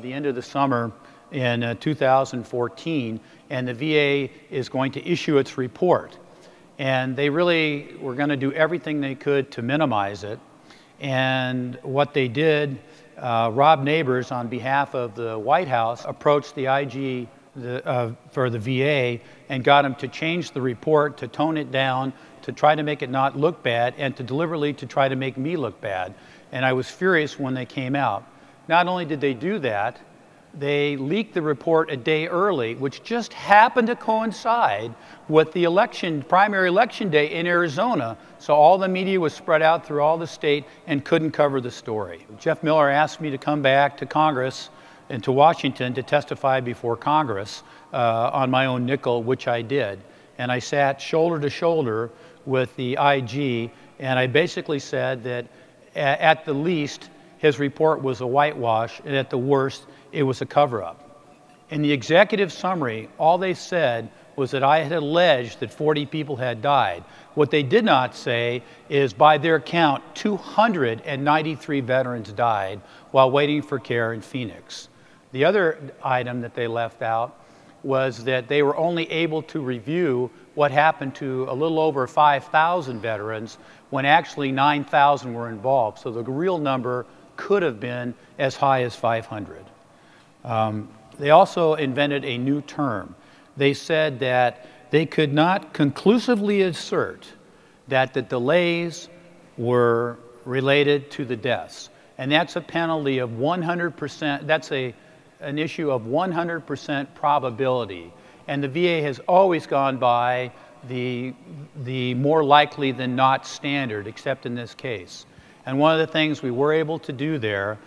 the end of the summer in 2014, and the VA is going to issue its report. And they really were going to do everything they could to minimize it. And what they did, Rob Neighbors, on behalf of the White House, approached the IG for the VA and got him to change the report, to tone it down, to try to make it not look bad, and to deliberately to try to make me look bad. And I was furious when they came out. Not only did they do that, they leaked the report a day early, which just happened to coincide with the primary election day in Arizona. So all the media was spread out through all the state and couldn't cover the story. Jeff Miller asked me to come back to Congress and to Washington to testify before Congress on my own nickel, which I did. And I sat shoulder to shoulder with the IG, and I basically said that at the least, his report was a whitewash, and at the worst, it was a cover-up. In the executive summary, all they said was that I had alleged that 40 people had died. What they did not say is, by their count, 293 veterans died while waiting for care in Phoenix. The other item that they left out was that they were only able to review what happened to a little over 5,000 veterans when actually 9,000 were involved. So the real number could have been as high as 500. They also invented a new term. They said that they could not conclusively assert that the delays were related to the deaths. And that's a penalty of 100%, that's an issue of 100% probability. And the VA has always gone by the more likely than not standard, except in this case. And one of the things we were able to do there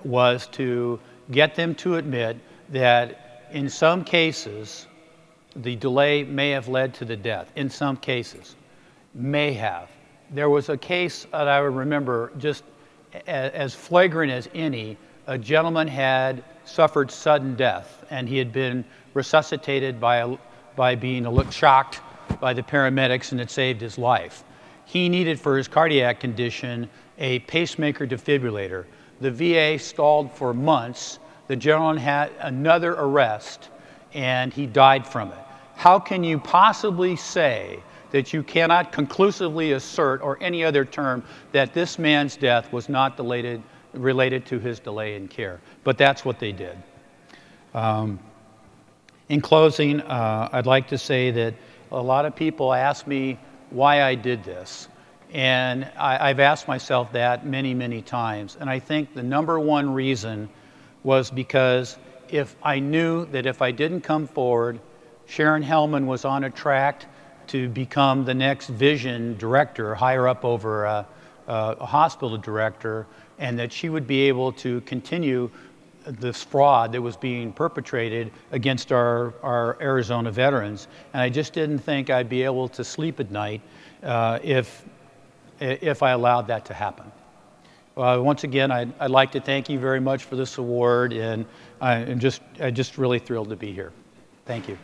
was to get them to admit that in some cases, the delay may have led to the death. In some cases, may have. There was a case that I remember just as flagrant as any. A gentleman had suffered sudden death, and he had been resuscitated by being a little shocked by the paramedics, and it saved his life. He needed, for his cardiac condition, a pacemaker defibrillator. The VA stalled for months. The gentleman had another arrest, and he died from it. How can you possibly say that you cannot conclusively assert, or any other term, that this man's death was not related to his delay in care? But that's what they did. In closing, I'd like to say that a lot of people ask me why I did this. And I've asked myself that many, many times. And I think the #1 reason was because if I knew that if I didn't come forward, Sharon Hellman was on a track to become the next vision director, higher up over a hospital director, and that she would be able to continue this fraud that was being perpetrated against our Arizona veterans. And I just didn't think I'd be able to sleep at night if I allowed that to happen. Once again, I'd like to thank you very much for this award, and I'm just really thrilled to be here. Thank you.